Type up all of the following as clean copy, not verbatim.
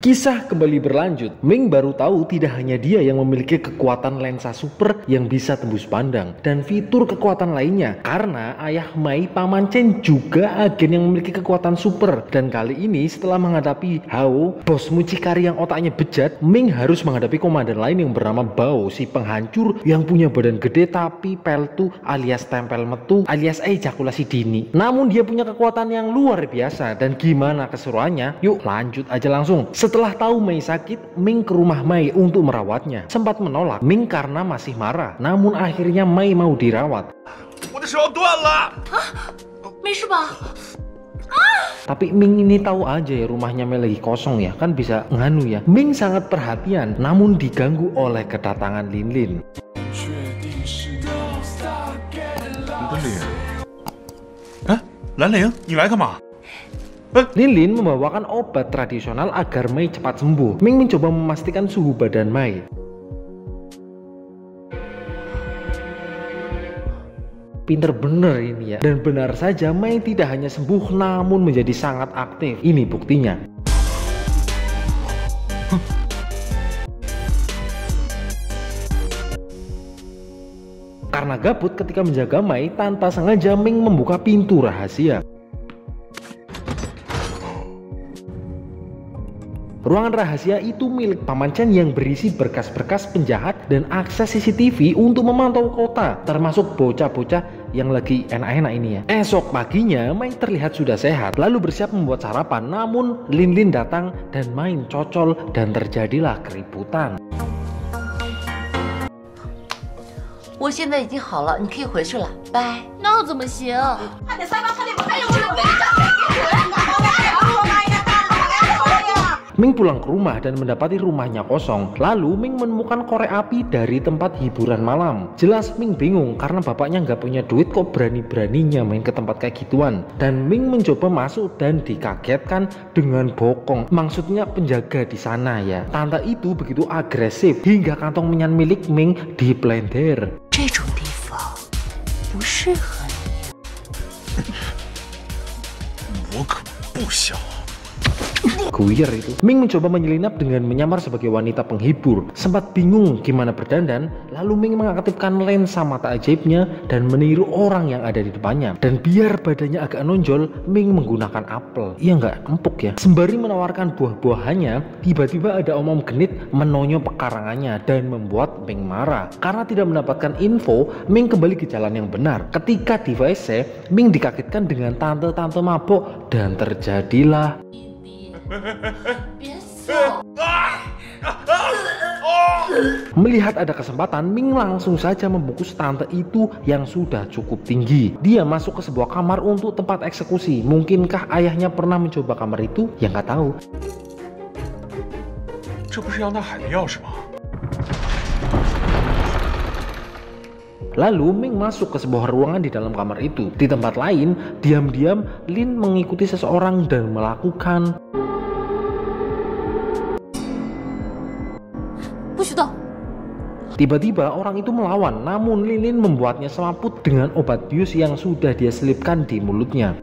Kisah kembali berlanjut. Ming baru tahu tidak hanya dia yang memiliki kekuatan lensa super yang bisa tembus pandang dan fitur kekuatan lainnya, karena ayah Mai, Paman Chen, juga agen yang memiliki kekuatan super. Dan kali ini setelah menghadapi Hao, bos mucikari yang otaknya bejat, Ming harus menghadapi komandan lain yang bernama Bao, si penghancur yang punya badan gede tapi peltu alias tempel metu alias ejakulasi dini. Namun dia punya kekuatan yang luar biasa. Dan gimana keseruannya? Yuk lanjut aja langsung. Setelah tahu Mei sakit, Ming ke rumah Mei untuk merawatnya. Sempat menolak Ming karena masih marah. Namun akhirnya Mei mau dirawat. Tapi Ming ini tahu aja ya rumahnya Mei lagi kosong ya, kan bisa nganu ya. Ming sangat perhatian, namun diganggu oleh kedatangan Lin Lin. Lin Lin membawakan obat tradisional agar Mei cepat sembuh. Ming mencoba memastikan suhu badan Mei. Pinter bener ini ya. Dan benar saja Mei tidak hanya sembuh namun menjadi sangat aktif. Ini buktinya. Karena gabut ketika menjaga Mei, tanpa sengaja Ming membuka pintu rahasia. Ruangan rahasia itu milik Paman Chen yang berisi berkas-berkas penjahat dan akses CCTV untuk memantau kota, termasuk bocah-bocah yang lagi enak-enak ini ya. Esok paginya Mei terlihat sudah sehat, lalu bersiap membuat sarapan. Namun Lin Lin datang dan main cocol dan terjadilah keributan. 我现在已经好了，你可以回去了，拜。那怎么行？ Ming pulang ke rumah dan mendapati rumahnya kosong. Lalu Ming menemukan korek api dari tempat hiburan malam. Jelas Ming bingung karena bapaknya nggak punya duit, kok berani-beraninya main ke tempat kayak gituan. Dan Ming mencoba masuk dan dikagetkan dengan bokong. Maksudnya penjaga di sana ya. Tante itu begitu agresif hingga kantong menyan milik Ming diblender. 这种地方不适合你。我可不想。 Guyer itu. Ming mencoba menyelinap dengan menyamar sebagai wanita penghibur. Sempat bingung gimana berdandan, lalu Ming mengaktifkan lensa mata ajaibnya dan meniru orang yang ada di depannya. Dan biar badannya agak nonjol, Ming menggunakan apel. Iya nggak, empuk ya. Sembari menawarkan buah-buahannya, tiba-tiba ada om-om genit menonyo pekarangannya dan membuat Ming marah. Karena tidak mendapatkan info, Ming kembali ke jalan yang benar. Ketika di WC, Ming dikagetkan dengan tante-tante mabok dan terjadilah Melihat ada kesempatan, Ming langsung saja membungkus tante itu yang sudah cukup tinggi. Dia masuk ke sebuah kamar untuk tempat eksekusi. Mungkinkah ayahnya pernah mencoba kamar itu? Ya nggak tahu. Lalu Ming masuk ke sebuah ruangan di dalam kamar itu. Di tempat lain, diam-diam Lin mengikuti seseorang dan melakukan Tiba-tiba orang itu melawan, namun Lin Lin membuatnya semaput dengan obat bius yang sudah dia selipkan di mulutnya.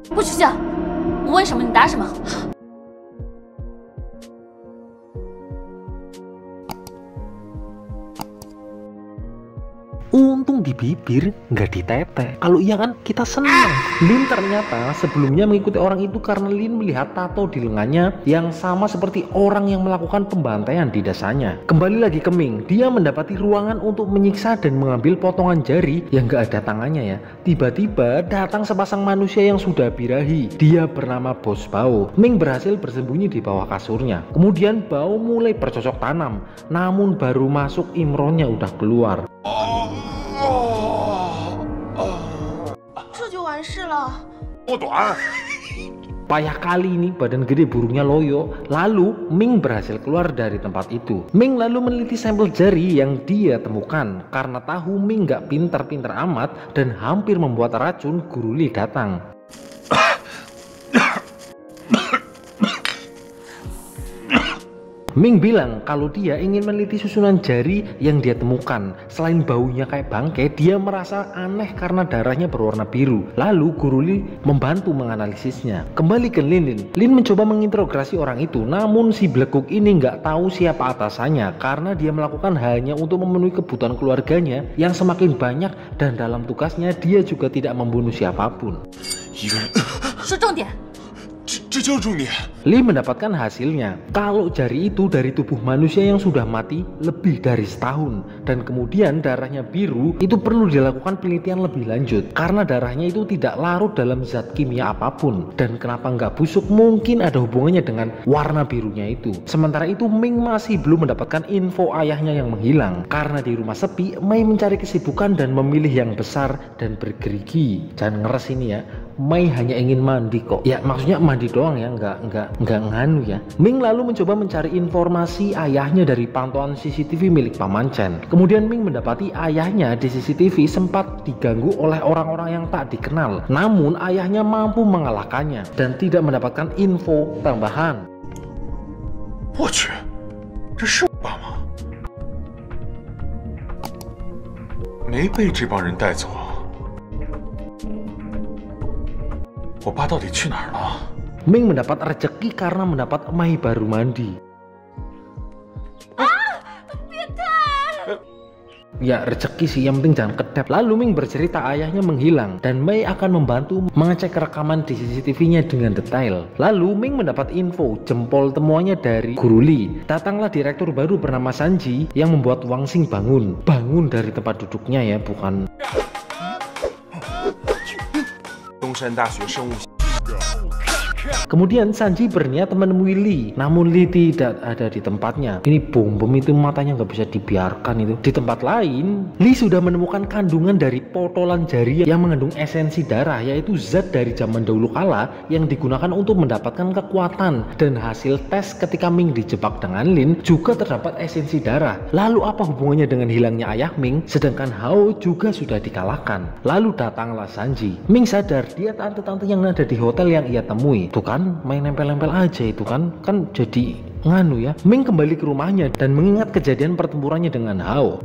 Untung di bibir, nggak di tete. Kalau iya kan kita senang. Lin ternyata sebelumnya mengikuti orang itu karena Lin melihat tato di lengannya yang sama seperti orang yang melakukan pembantaian di dasanya. Kembali lagi ke Ming, dia mendapati ruangan untuk menyiksa dan mengambil potongan jari yang nggak ada tangannya ya. Tiba-tiba datang sepasang manusia yang sudah birahi. Dia bernama Bos Bao. Ming berhasil bersembunyi di bawah kasurnya. Kemudian Bao mulai bercocok tanam. Namun baru masuk imronnya udah keluar. Payah kali ini badan gede burungnya loyo. Lalu Ming berhasil keluar dari tempat itu. Ming lalu meneliti sampel jari yang dia temukan. Karena tahu Ming gak pintar-pintar amat dan hampir membuat racun, Guru Li datang. Ming bilang kalau dia ingin meneliti susunan jari yang dia temukan. Selain baunya kayak bangkai, dia merasa aneh karena darahnya berwarna biru. Lalu Guru Li membantu menganalisisnya. Kembali ke Lin. Lin mencoba menginterogasi orang itu, namun si Blegok ini nggak tahu siapa atasannya karena dia melakukan hanya untuk memenuhi kebutuhan keluarganya yang semakin banyak, dan dalam tugasnya dia juga tidak membunuh siapapun. 一个人，说重点。这就是重点。 Li mendapatkan hasilnya kalau jari itu dari tubuh manusia yang sudah mati lebih dari setahun, dan kemudian darahnya biru. Itu perlu dilakukan penelitian lebih lanjut karena darahnya itu tidak larut dalam zat kimia apapun, dan kenapa nggak busuk mungkin ada hubungannya dengan warna birunya itu. Sementara itu Ming masih belum mendapatkan info ayahnya yang menghilang. Karena di rumah sepi, Mei mencari kesibukan dan memilih yang besar dan bergerigi. Jangan ngeres ini ya, Mei hanya ingin mandi kok. Ya maksudnya mandi doang ya, nggak nganu ya. Ming lalu mencoba mencari informasi ayahnya dari pantauan CCTV milik Paman Chen. Kemudian Ming mendapati ayahnya di CCTV sempat diganggu oleh orang-orang yang tak dikenal. Namun ayahnya mampu mengalahkannya dan tidak mendapatkan info tambahan. 我去，这是我爸吗？没被这帮人带走啊？我爸到底去哪儿了？ Ming mendapat rezeki karena mendapat Mei baru mandi. Ya rezeki sih, yang penting jangan kedap. Lalu Ming bercerita ayahnya menghilang dan Mei akan membantu mengecek rekaman di CCTV-nya dengan detail. Lalu Ming mendapat info jempol temuannya dari Guru Li. Datanglah direktur baru bernama Sanji yang membuat Wang Xing bangun dari tempat duduknya ya, bukan. 东山大学生物系。 Kemudian Sanji berniat menemui Li, namun Li tidak ada di tempatnya. Ini bom itu matanya nggak bisa dibiarkan itu. Di tempat lain, Li sudah menemukan kandungan dari potolan jari yang mengandung esensi darah, yaitu zat dari zaman dahulu kala yang digunakan untuk mendapatkan kekuatan. Dan hasil tes ketika Ming dijebak dengan Lin juga terdapat esensi darah. Lalu apa hubungannya dengan hilangnya ayah Ming, sedangkan Hao juga sudah dikalahkan? Lalu datanglah Sanji. Ming sadar dia tante-tante yang ada di hotel yang ia temui. Tuh kan, main nempel-nempel aja itu kan jadi nganu ya. Ming kembali ke rumahnya dan mengingat kejadian pertempurannya dengan Hao.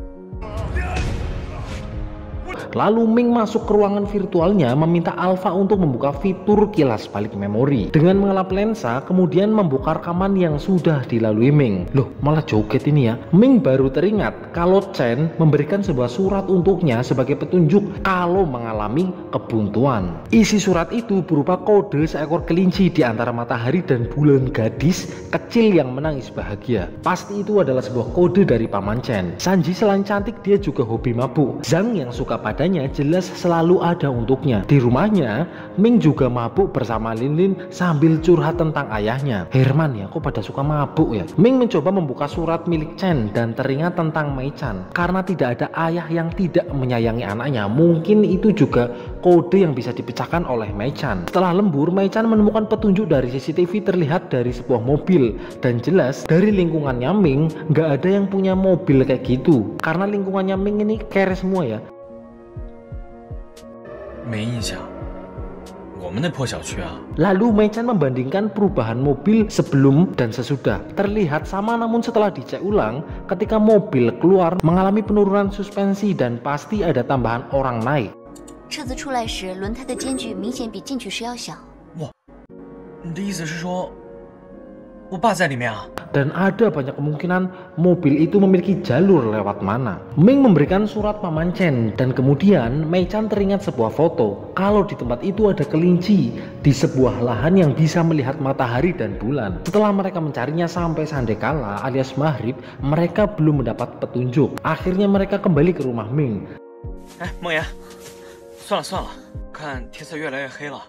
Lalu Ming masuk ke ruangan virtualnya meminta Alpha untuk membuka fitur kilas balik memori. Dengan mengelap lensa, kemudian membuka rekaman yang sudah dilalui Ming. Loh, malah joget ini ya. Ming baru teringat kalau Chen memberikan sebuah surat untuknya sebagai petunjuk kalau mengalami kebuntuan. Isi surat itu berupa kode seekor kelinci di antara matahari dan bulan gadis kecil yang menangis bahagia. Pasti itu adalah sebuah kode dari Paman Chen. Sanji selain cantik, dia juga hobi mabuk. Zhang yang suka padanya jelas selalu ada untuknya. Di rumahnya, Ming juga mabuk bersama Lin sambil curhat tentang ayahnya. Herman ya, kok pada suka mabuk ya? Ming mencoba membuka surat milik Chen dan teringat tentang Mei Chan. Karena tidak ada ayah yang tidak menyayangi anaknya, mungkin itu juga kode yang bisa dipecahkan oleh Mei Chan. Setelah lembur, Mei Chan menemukan petunjuk dari CCTV terlihat dari sebuah mobil. Dan jelas dari lingkungannya Ming nggak ada yang punya mobil kayak gitu. Karena lingkungannya Ming ini kere semua ya. 没印象，我们那破小区啊。 Lalu Mei Chan membandingkan perubahan mobil sebelum dan sesudah. Terlihat sama, namun setelah dicek ulang, ketika mobil keluar mengalami penurunan suspensi dan pasti ada tambahan orang naik. 车子出来时，轮胎的间距明显比进去时要小。你的意思是说，我爸在里面啊？ Dan ada banyak kemungkinan mobil itu memiliki jalur lewat mana. Ming memberikan surat Paman Chen dan kemudian Mei Chan teringat sebuah foto kalau di tempat itu ada kelinci di sebuah lahan yang bisa melihat matahari dan bulan. Setelah mereka mencarinya sampai sandekala alias maghrib, mereka belum mendapat petunjuk. Akhirnya mereka kembali ke rumah Ming. 哎，梦妍，算了算了，看天色越来越黑了，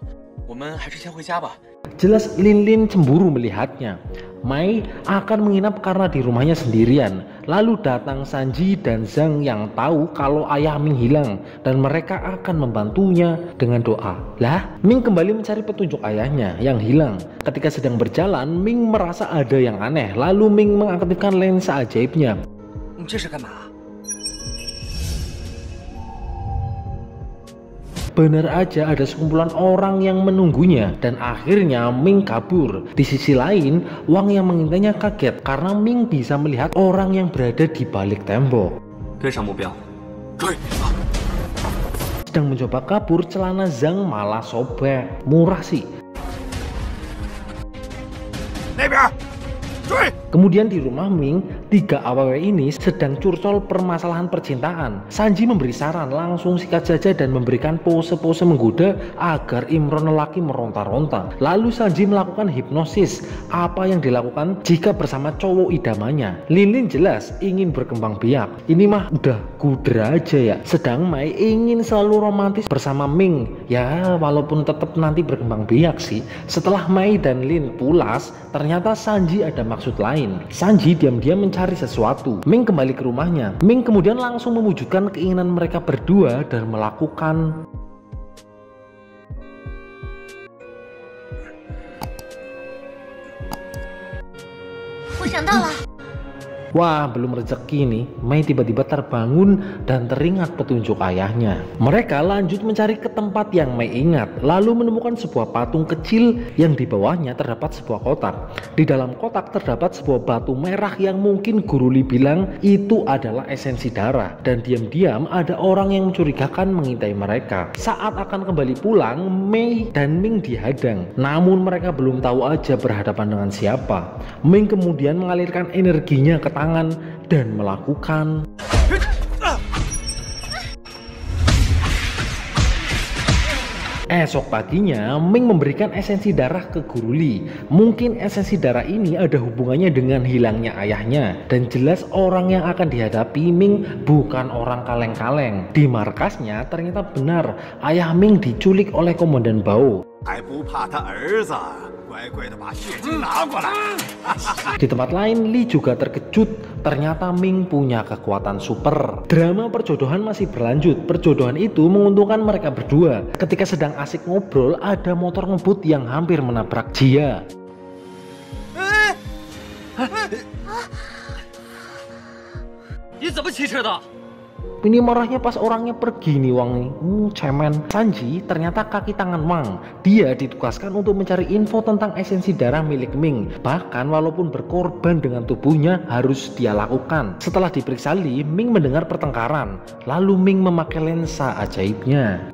我们还是先回家吧。 Jelas Lin cemburu melihatnya. Mei akan menginap karena di rumahnya sendirian. Lalu datang Sanji dan Zhang yang tahu kalau ayah Ming hilang dan mereka akan membantunya dengan doa. Lah, Ming kembali mencari petunjuk ayahnya yang hilang. Ketika sedang berjalan, Ming merasa ada yang aneh. Lalu Ming mengaktifkan lensa ajaibnya. 你这是干嘛？ Benar aja ada sekumpulan orang yang menunggunya dan akhirnya Ming kabur. Di sisi lain, Wang yang mengintainya kaget karena Ming bisa melihat orang yang berada di balik tembok. 跟上目标， 追！ Sedang mencoba kabur, celana Zhang malah sobek. Murah sih. 那边，追！ Kemudian di rumah Ming, 3 aww ini sedang curcol permasalahan percintaan. Sanji memberi saran langsung sikat saja dan memberikan pose-pose menggoda agar Imron lelaki meronta-ronta. Lalu Sanji melakukan hipnosis. Apa yang dilakukan jika bersama cowok idamannya? Lin jelas ingin berkembang biak. Ini mah udah kudra aja ya. Sedang Mai ingin selalu romantis bersama Ming. Ya walaupun tetap nanti berkembang biak sih. Setelah Mai dan Lin pulas, ternyata Sanji ada maksud lain. Sanji diam-diam mencari sesuatu. Ming kembali ke rumahnya. Ming kemudian langsung mewujudkan keinginan mereka berdua dan melakukan Wah, belum rezeki nih. Mei tiba-tiba terbangun dan teringat petunjuk ayahnya. Mereka lanjut mencari ke tempat yang Mei ingat, lalu menemukan sebuah patung kecil yang di bawahnya terdapat sebuah kotak. Di dalam kotak terdapat sebuah batu merah yang mungkin Guru Li bilang itu adalah esensi darah. Dan diam-diam ada orang yang mencurigakan mengintai mereka. Saat akan kembali pulang, Mei dan Ming dihadang. Namun mereka belum tahu aja berhadapan dengan siapa. Ming kemudian mengalirkan energinya ke tangan dan melakukan Esok paginya Ming memberikan esensi darah ke Guru Li. Mungkin esensi darah ini ada hubungannya dengan hilangnya ayahnya. Dan jelas orang yang akan dihadapi Ming bukan orang kaleng-kaleng. Di markasnya ternyata benar ayah Ming diculik oleh Komandan Bao. 还不怕他儿子乖乖的把血晶拿过来？ Di tempat lain, Li juga terkejut. Ternyata Ming punya kekuatan super. Drama perjodohan masih berlanjut. Perjodohan itu menguntungkan mereka berdua. Ketika sedang asik ngobrol, ada motor ngebut yang hampir menabrak Jia. 你怎么骑车的？ Ini marahnya pas orangnya pergi nih Wang nih. Cemen. Sanji ternyata kaki tangan Wang. Dia ditugaskan untuk mencari info tentang esensi darah milik Ming. Bahkan walaupun berkorban dengan tubuhnya harus dia lakukan. Setelah diperiksa Li, Ming mendengar pertengkaran. Lalu Ming memakai lensa ajaibnya.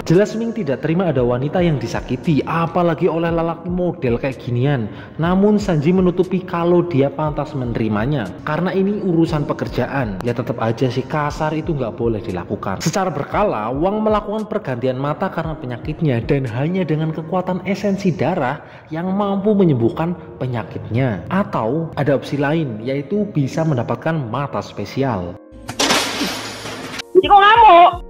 Jelas Ming tidak terima ada wanita yang disakiti, apalagi oleh lelaki model kayak ginian. Namun Sanji menutupi kalau dia pantas menerimanya, karena ini urusan pekerjaan. Ya tetap aja sih kasar itu nggak boleh dilakukan. Secara berkala, Wang melakukan pergantian mata karena penyakitnya dan hanya dengan kekuatan esensi darah yang mampu menyembuhkan penyakitnya. Atau ada opsi lain, yaitu bisa mendapatkan mata spesial. 你给我按摩。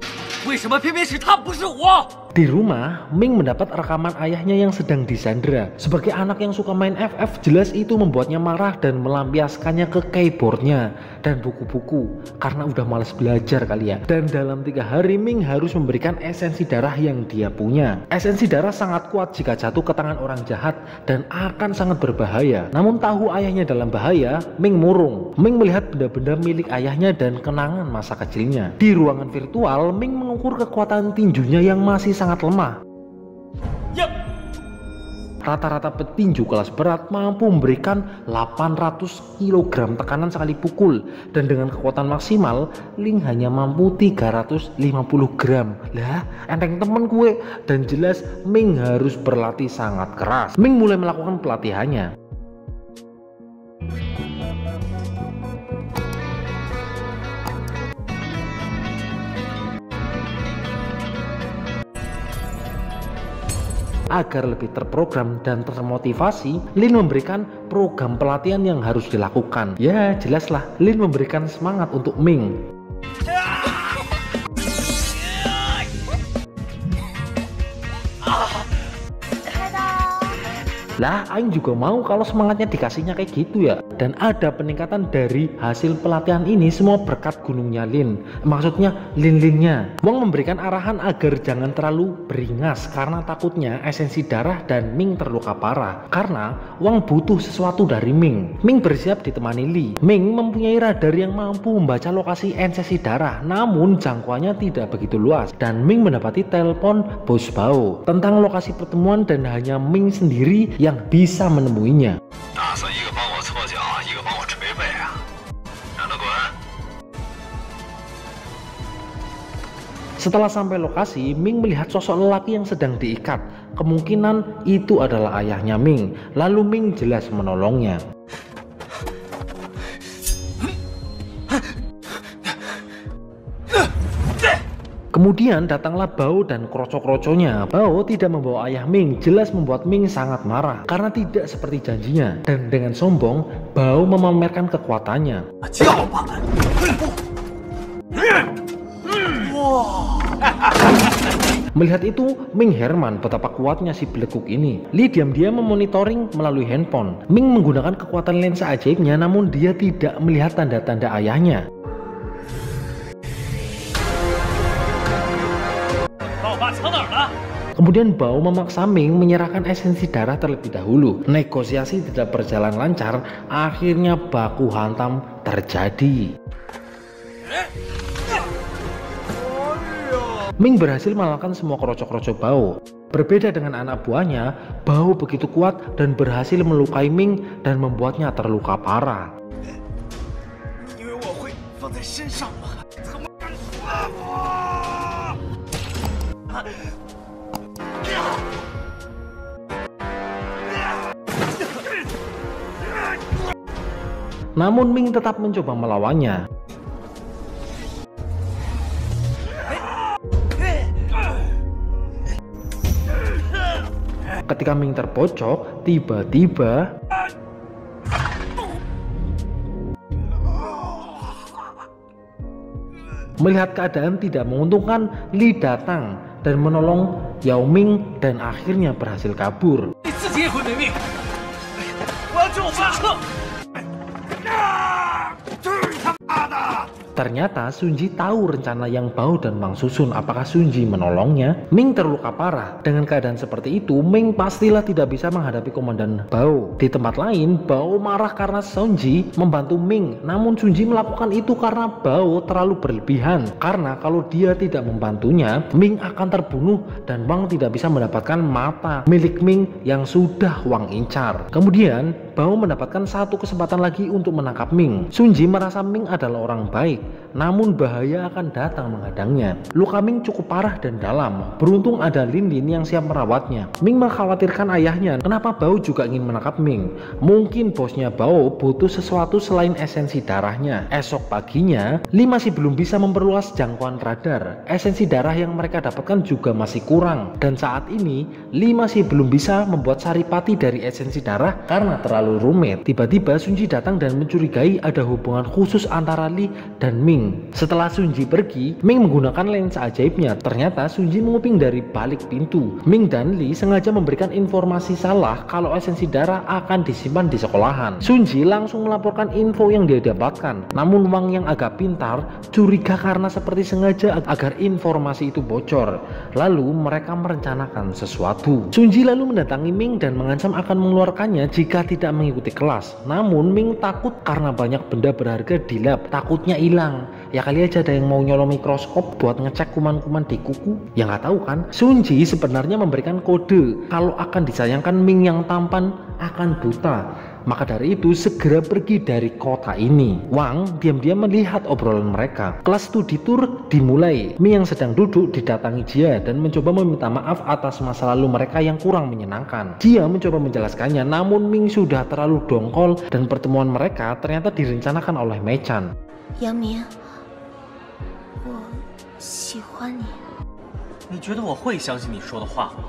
为什么偏偏是他不是我？ Di rumah, Ming mendapat rekaman ayahnya yang sedang disandra. Sebagai anak yang suka main FF, jelas itu membuatnya marah dan melampiaskannya ke keyboardnya dan buku-buku karena udah malas belajar kali ya. Dan dalam 3 hari Ming harus memberikan esensi darah yang dia punya. Esensi darah sangat kuat jika jatuh ke tangan orang jahat dan akan sangat berbahaya. Namun tahu ayahnya dalam bahaya, Ming murung. Ming melihat benda-benda milik ayahnya dan kenangan masa kecilnya. Di ruangan virtual, Ming mengukur kekuatan tinjunya yang masih sangat lemah. Rata-rata petinju kelas berat mampu memberikan 800 kg tekanan sekali pukul, dan dengan kekuatan maksimal Ling hanya mampu 350 gram. Lah, enteng temen gue. Dan jelas Ming harus berlatih sangat keras. Ming mulai melakukan pelatihannya. Agar lebih terprogram dan termotivasi, Lin memberikan program pelatihan yang harus dilakukan. Ya jelaslah, Lin memberikan semangat untuk Ming. Lah, aing juga mau kalau semangatnya dikasihnya kayak gitu ya. Dan ada peningkatan dari hasil pelatihan ini semua berkat gunungnya Lin. Maksudnya Lin-Linnya. Wang memberikan arahan agar jangan terlalu beringas karena takutnya esensi darah dan Ming terluka parah. Karena Wang butuh sesuatu dari Ming. Ming bersiap ditemani Li. Ming mempunyai radar yang mampu membaca lokasi esensi darah, namun jangkauannya tidak begitu luas. Dan Ming mendapati telepon Bos Bao tentang lokasi pertemuan dan hanya Ming sendiri yang bisa menemuinya. Setelah sampai lokasi, Ming melihat sosok lelaki yang sedang diikat. Kemungkinan itu adalah ayahnya Ming. Lalu Ming jelas menolongnya. Kemudian datanglah Bao dan kroco-kroconya. Bao tidak membawa ayah Ming, jelas membuat Ming sangat marah karena tidak seperti janjinya. Dan dengan sombong, Bao memamerkan kekuatannya. Melihat itu, Ming heran betapa kuatnya si belekuk ini. Li diam-diam memonitoring melalui handphone. Ming menggunakan kekuatan lensa ajaibnya, namun dia tidak melihat tanda-tanda ayahnya. Kemudian Bao memaksa Ming menyerahkan esensi darah terlebih dahulu. Negosiasi tidak berjalan lancar, akhirnya baku hantam terjadi. Ming berhasil mengalahkan semua kroco-kroco Bao. Berbeda dengan anak buahnya, Bao begitu kuat dan berhasil melukai Ming dan membuatnya terluka parah. Namun Ming tetap mencoba melawannya. Ketika Ming terpojok, tiba-tiba melihat keadaan tidak menguntungkan, Li datang dan menolong Yao Ming dan akhirnya berhasil kabur. Ternyata Sunji tahu rencana yang Bao dan Mang susun. Apakah Sunji menolongnya? Ming terluka parah. Dengan keadaan seperti itu, Ming pastilah tidak bisa menghadapi komandan Bao. Di tempat lain, Bao marah karena Sunji membantu Ming. Namun Sunji melakukan itu karena Bao terlalu berlebihan. Karena kalau dia tidak membantunya, Ming akan terbunuh dan Wang tidak bisa mendapatkan mata milik Ming yang sudah Wang incar. Kemudian Bao mendapatkan satu kesempatan lagi untuk menangkap Ming. Sunji merasa Ming adalah orang baik, namun bahaya akan datang menghadangnya. Luka Ming cukup parah dan dalam. Beruntung ada Lin-Lin yang siap merawatnya. Ming mengkhawatirkan ayahnya. Kenapa Bao juga ingin menangkap Ming? Mungkin bosnya Bao butuh sesuatu selain esensi darahnya. Esok paginya, Li masih belum bisa memperluas jangkauan radar. Esensi darah yang mereka dapatkan juga masih kurang. Dan saat ini, Li masih belum bisa membuat saripati dari esensi darah karena terlalu rumit. Tiba-tiba Sunji datang dan mencurigai ada hubungan khusus antara Li dan Ming. Setelah Sunji pergi, Ming menggunakan lensa ajaibnya. Ternyata Sunji menguping dari balik pintu. Ming dan Li sengaja memberikan informasi salah kalau esensi darah akan disimpan di sekolahan. Sunji langsung melaporkan info yang dia dapatkan. Namun Wang yang agak pintar curiga karena seperti sengaja agar informasi itu bocor. Lalu mereka merencanakan sesuatu. Sunji lalu mendatangi Ming dan mengancam akan mengeluarkannya jika tidak mengikuti kelas. Namun Ming takut karena banyak benda berharga di lab, takutnya hilang. Ya kali aja ada yang mau nyolong mikroskop buat ngecek kuman-kuman di kuku. Ya nggak tahu kan. Sunji sebenarnya memberikan kode kalau akan disayangkan Ming yang tampan akan buta. Maka dari itu segera pergi dari kota ini. Wang diam-diam melihat obrolan mereka. Kelas studi tour dimulai. Ming yang sedang duduk didatangi Jia dan mencoba meminta maaf atas masa lalu mereka yang kurang menyenangkan. Jia mencoba menjelaskannya, namun Ming sudah terlalu dongkol dan pertemuan mereka ternyata direncanakan oleh Mei Chan. Yang Ming, 我喜欢你。你觉得我会相信你说的话吗？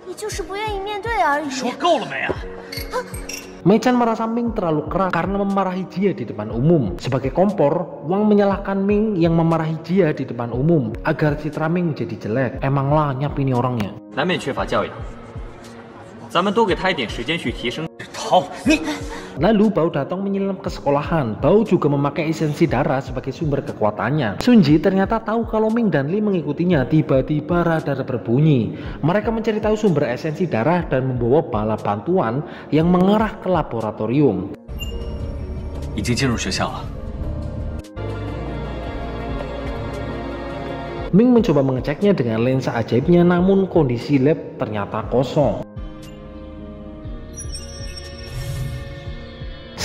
你就是不愿意面对而已。说够了没啊？ Mei Chan merasa Ming terlalu keras karena memarahi Jia di depan umum. Sebagai kompor, Wang menyalahkan Ming yang memarahi Jia di depan umum agar citra Ming jadi jelek. Emang lenyap ini orangnya. 难免缺乏教养。咱们多给他一点时间去提升。逃，你。 Lalu Bao datang menyelam ke sekolahan. Bao juga memakai esensi darah sebagai sumber kekuatannya. Sunji ternyata tahu kalau Ming dan Lee mengikutinya. Tiba-tiba radar berbunyi. Mereka mencari tahu sumber esensi darah dan membawa bala bantuan yang mengarah ke laboratorium. 已经进入学校了。 Ming mencoba mengeceknya dengan lensa ajaibnya, namun kondisi lab ternyata kosong.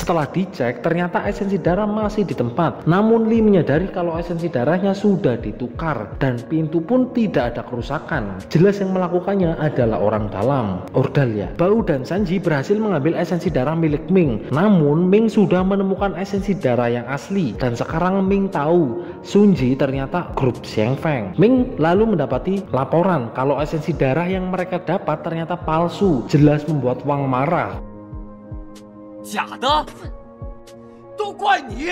Setelah dicek, ternyata esensi darah masih di tempat. Namun Lee menyadari kalau esensi darahnya sudah ditukar dan pintu pun tidak ada kerusakan. Jelas yang melakukannya adalah orang dalam. Ordal ya. Bao dan Sanji berhasil mengambil esensi darah milik Ming. Namun Ming sudah menemukan esensi darah yang asli. Dan sekarang Ming tahu Sunji ternyata grup Xiang Feng. Ming lalu mendapati laporan kalau esensi darah yang mereka dapat ternyata palsu. Jelas membuat Wang marah. 假的，都怪你，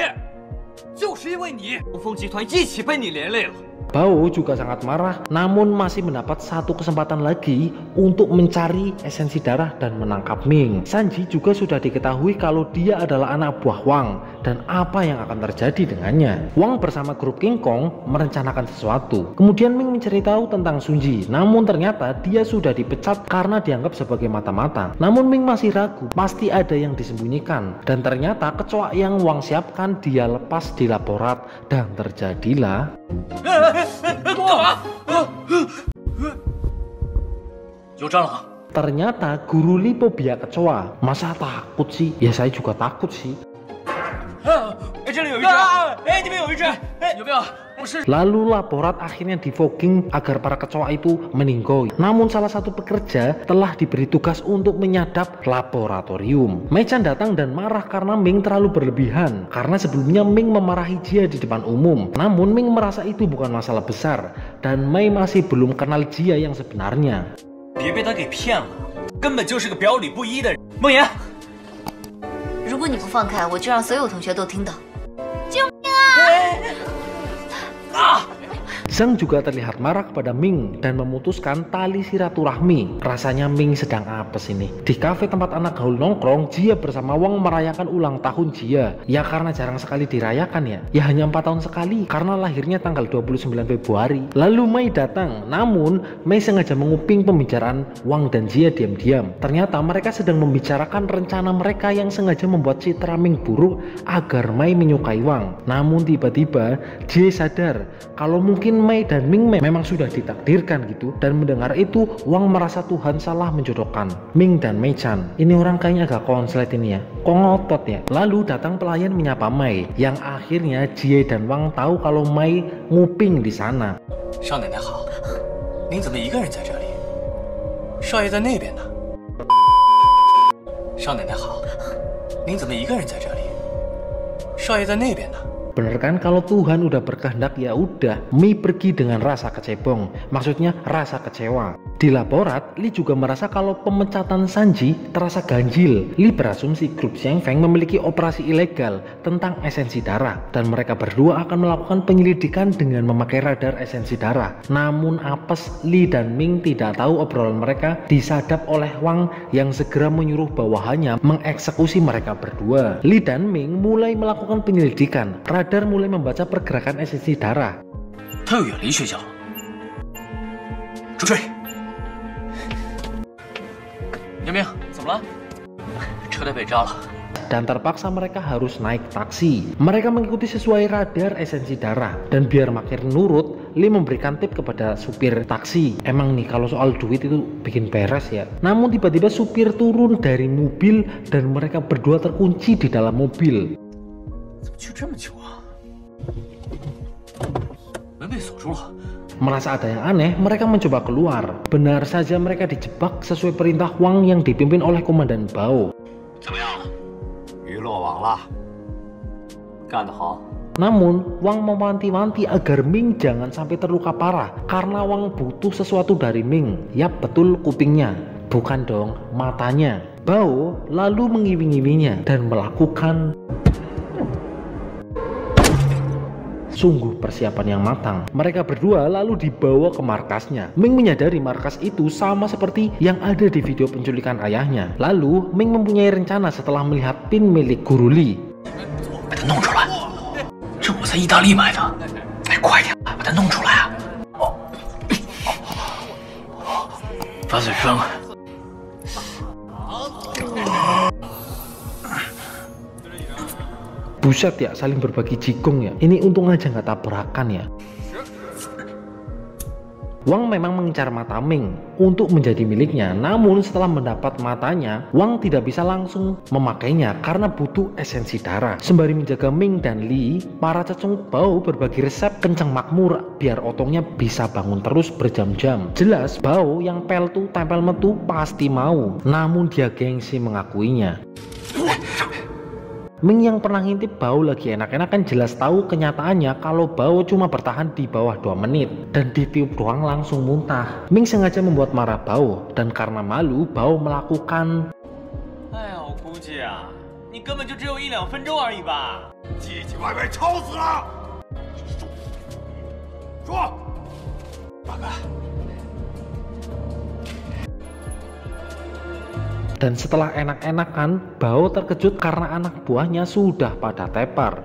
就是因为你，东风集团一起被你连累了。 Bao juga sangat marah, namun masih mendapat satu kesempatan lagi untuk mencari esensi darah dan menangkap Ming. Sanji juga sudah diketahui kalau dia adalah anak buah Wang dan apa yang akan terjadi dengannya. Wang bersama grup King Kong merencanakan sesuatu. Kemudian Ming mencari tahu tentang Sunji, namun ternyata dia sudah dipecat karena dianggap sebagai mata-mata. Namun Ming masih ragu, pasti ada yang disembunyikan. Dan ternyata kecoa yang Wang siapkan dia lepas di laborat dan terjadilah 干嘛？有蟑螂！ Ternyata guru Lee fobia kecoa. Masa takut sih? Ya saya juga takut sih. 哎，这里有一只！哎，这边有一只！哎，有没有？不是。 Lalu laborat akhirnya di-fogging agar para kecoa itu meninggoy. Namun salah satu pekerja telah diberi tugas untuk menyadap laboratorium. Mei-chan datang dan marah karena Ming terlalu berlebihan. Karena sebelumnya Ming memarahi Jia di depan umum. Namun Ming merasa itu bukan masalah besar. Dan Mei masih belum kenal Jia yang sebenarnya. 别被他给骗了，根本就是个表里不一的人。梦妍， 如果你不放开，我就让所有同学都听到。 Zhang juga terlihat marah kepada Ming dan memutuskan tali silaturahmi. Rasanya Ming sedang apes ini. Di kafe tempat anak gaul nongkrong, Jia bersama Wang merayakan ulang tahun Jia. Ya karena jarang sekali dirayakan ya. Ya hanya 4 tahun sekali karena lahirnya tanggal 29 Februari. Lalu Mei datang, namun Mei sengaja menguping pembicaraan Wang dan Jia diam-diam. Ternyata mereka sedang membicarakan rencana mereka yang sengaja membuat citra Ming buruk agar Mei menyukai Wang. Namun tiba-tiba Jia sadar kalau mungkin Mei dan Ming memang sudah ditakdirkan gitu. Dan mendengar itu Wang merasa Tuhan salah menjodohkan Ming dan Mei-chan. Ini orang kayaknya agak konslet ini ya, kok ngotot ya. Lalu datang pelayan menyapa Mei, yang akhirnya Jie dan Wang tahu kalau Mei nguping di sana. 少奶奶好，您怎么一个人在这里？少爷在那边呢。少奶奶好，您怎么一个人在这里？少爷在那边呢。 Bener kan kalau Tuhan udah berkehendak ya udah. Mei pergi dengan rasa kecebong, maksudnya rasa kecewa. Di laborat, Lee juga merasa kalau pemecatan Sanji terasa ganjil. Lee berasumsi grup Xiang Feng memiliki operasi ilegal tentang esensi darah dan mereka berdua akan melakukan penyelidikan dengan memakai radar esensi darah. Namun apes, Lee dan Ming tidak tahu obrolan mereka disadap oleh Wang yang segera menyuruh bawahannya mengeksekusi mereka berdua. Lee dan Ming mulai melakukan penyelidikan. Radar mulai membaca pergerakan esensi darah. 他又远离学校了。主追。刘明，怎么了？车队被抓了。 Dan terpaksa mereka harus naik taksi. Mereka mengikuti sesuai radar esensi darah. Dan biar makin nurut, Lee memberikan tip kepada supir taksi. Emang nih kalau soal duit itu bikin beres ya. Namun tiba-tiba supir turun dari mobil dan mereka berdua terkunci di dalam mobil. 怎么去这么久啊？门被锁住了。 Merasa ada yang aneh, mereka mencoba keluar. Benar saja mereka dijebak sesuai perintah Wang yang dipimpin oleh Komandan Bao. 怎么样？ 鱼落网了， 干得好。 Namun, Wang mewanti-wanti agar Ming jangan sampai terluka parah karena Wang butuh sesuatu dari Ming. Yap, betul kupingnya. Bukan dong, matanya. Bao lalu mengiwi-ngiwinya dan melakukan Sungguh persiapan yang matang. Mereka berdua lalu dibawa ke markasnya. Ming menyadari markas itu sama seperti yang ada di video penculikan ayahnya. Lalu Ming mempunyai rencana setelah melihat pin milik Guru Li. 把它弄出来，这我在意大利买的。哎，快点，把它弄出来啊！把嘴扔了。 Buset ya, saling berbagi jigong ya. Ini untung aja nggak tabrakan ya. Wang memang mengincar mata Ming untuk menjadi miliknya. Namun setelah mendapat matanya, Wang tidak bisa langsung memakainya karena butuh esensi darah. Sembari menjaga Ming dan Li, para cecung Bao berbagi resep kencang makmur biar otongnya bisa bangun terus berjam-jam. Jelas Bao yang peltu tempel metu pasti mau, namun dia gengsi mengakuinya. Ming yang pernah ngintip Bao lagi enak-enak kan jelas tahu kenyataannya kalau Bao cuma bertahan di bawah 2 menit dan ditiup doang langsung muntah. Ming sengaja membuat marah Bao dan karena malu Bao melakukan. 哎呀，我估计啊，你根本就只有1-2分钟而已吧。唧唧歪歪，吵死了！说，大哥。 Dan setelah enak-enakan, Bao terkejut karena anak buahnya sudah pada tepar.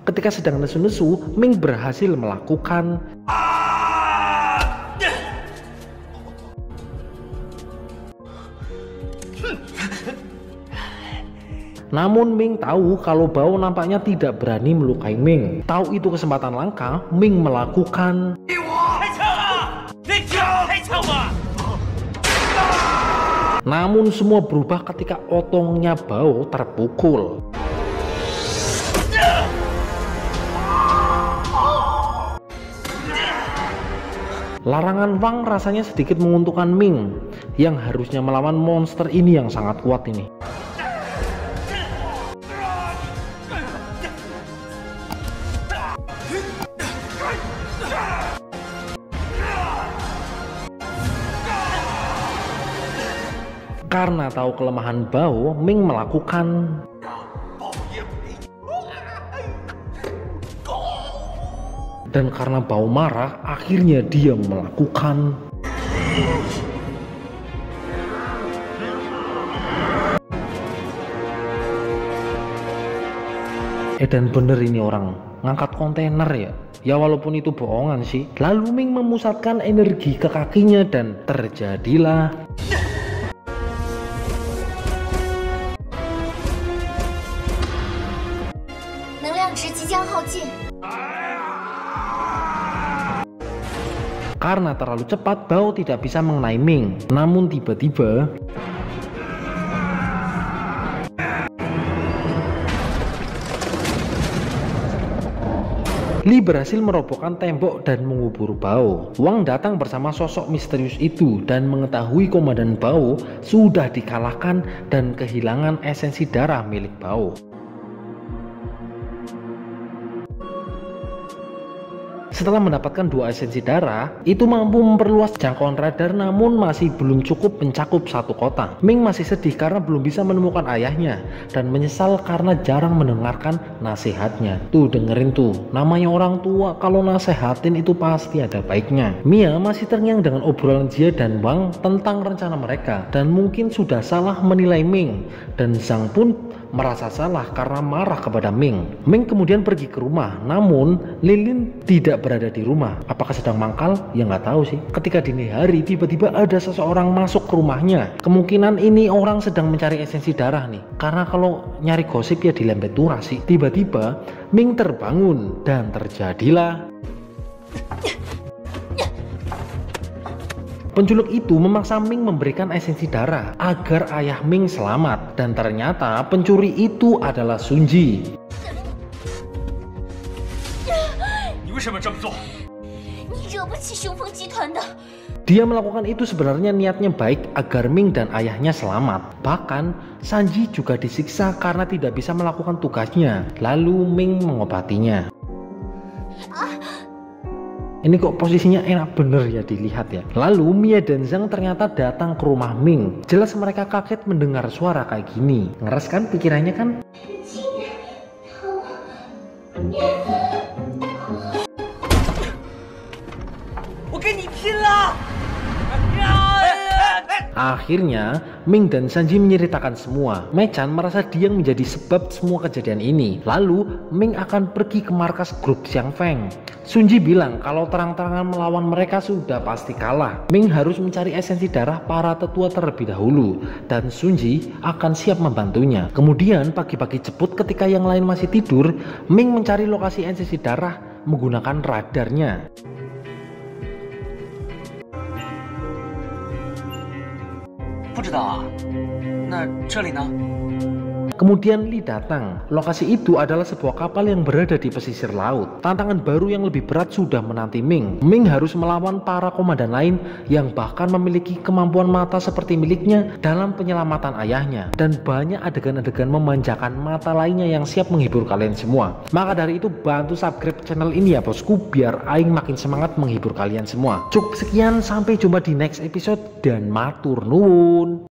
Ketika sedang nesu-nesu, Ming berhasil melakukan. Namun Ming tahu kalau Bao nampaknya tidak berani melukai Ming. Tahu itu kesempatan langka, Ming melakukan. Namun semua berubah ketika otongnya Bao terpukul. Larangan Wang rasanya sedikit menguntungkan Ming yang harusnya melawan monster ini yang sangat kuat ini. Karena tahu kelemahan Bao, Ming melakukan. Dan karena Bao marah, akhirnya dia melakukan. Dan bener ini orang ngangkat kontainer ya. Ya walaupun itu bohongan sih. Lalu Ming memusatkan energi ke kakinya dan terjadilah. Karena terlalu cepat, Bao tidak bisa mengenai Ming. Namun tiba-tiba Li berhasil merobohkan tembok dan mengubur Bao. Wang datang bersama sosok misterius itu dan mengetahui komandan Bao sudah dikalahkan dan kehilangan esensi darah milik Bao. Setelah mendapatkan 2 esensi darah, itu mampu memperluas jangkauan radar namun masih belum cukup mencakup satu kota. Ming masih sedih karena belum bisa menemukan ayahnya dan menyesal karena jarang mendengarkan nasihatnya. Tuh dengerin tuh, namanya orang tua kalau nasehatin itu pasti ada baiknya. Mia masih terngiang dengan obrolan Jia dan Wang tentang rencana mereka dan mungkin sudah salah menilai Ming, dan Zhang pun merasa salah karena marah kepada Ming. Ming kemudian pergi ke rumah, namun Lilin tidak berada di rumah. Apakah sedang mangkal? Ya nggak tahu sih. Ketika dini hari tiba-tiba ada seseorang masuk ke rumahnya. Kemungkinan ini orang sedang mencari esensi darah nih. Karena kalau nyari gosip ya di Lembetura sih. Tiba-tiba Ming terbangun dan terjadilah. Penculik itu memaksa Ming memberikan esensi darah agar ayah Ming selamat, dan ternyata pencuri itu adalah Sunji. Dia melakukan itu sebenarnya niatnya baik agar Ming dan ayahnya selamat. Bahkan Sanji juga disiksa karena tidak bisa melakukan tugasnya. Lalu Ming mengobatinya. Ini kok posisinya enak bener ya dilihat ya. Lalu Mia dan Zhang ternyata datang ke rumah Ming. Jelas mereka kaget mendengar suara kayak gini. Ngeres kan pikirannya kan? Akhirnya Ming dan Sanji menceritakan semua. Mei-chan merasa dia menjadi sebab semua kejadian ini. Lalu Ming akan pergi ke markas grup Xiang Feng. Sunji bilang kalau terang-terangan melawan mereka sudah pasti kalah. Ming harus mencari esensi darah para tetua terlebih dahulu, dan Sunji akan siap membantunya. Kemudian pagi-pagi jeput ketika yang lain masih tidur, Ming mencari lokasi esensi darah menggunakan radarnya. Kemudian Li datang. Lokasi itu adalah sebuah kapal yang berada di pesisir laut. Tantangan baru yang lebih berat sudah menanti Ming. Ming harus melawan para komandan lain yang bahkan memiliki kemampuan mata seperti miliknya dalam penyelamatan ayahnya. Dan banyak adegan-adegan memanjakan mata lainnya yang siap menghibur kalian semua. Maka dari itu bantu subscribe channel ini ya bosku, biar aing makin semangat menghibur kalian semua. Cukup sekian, sampai jumpa di next episode dan matur nuwun.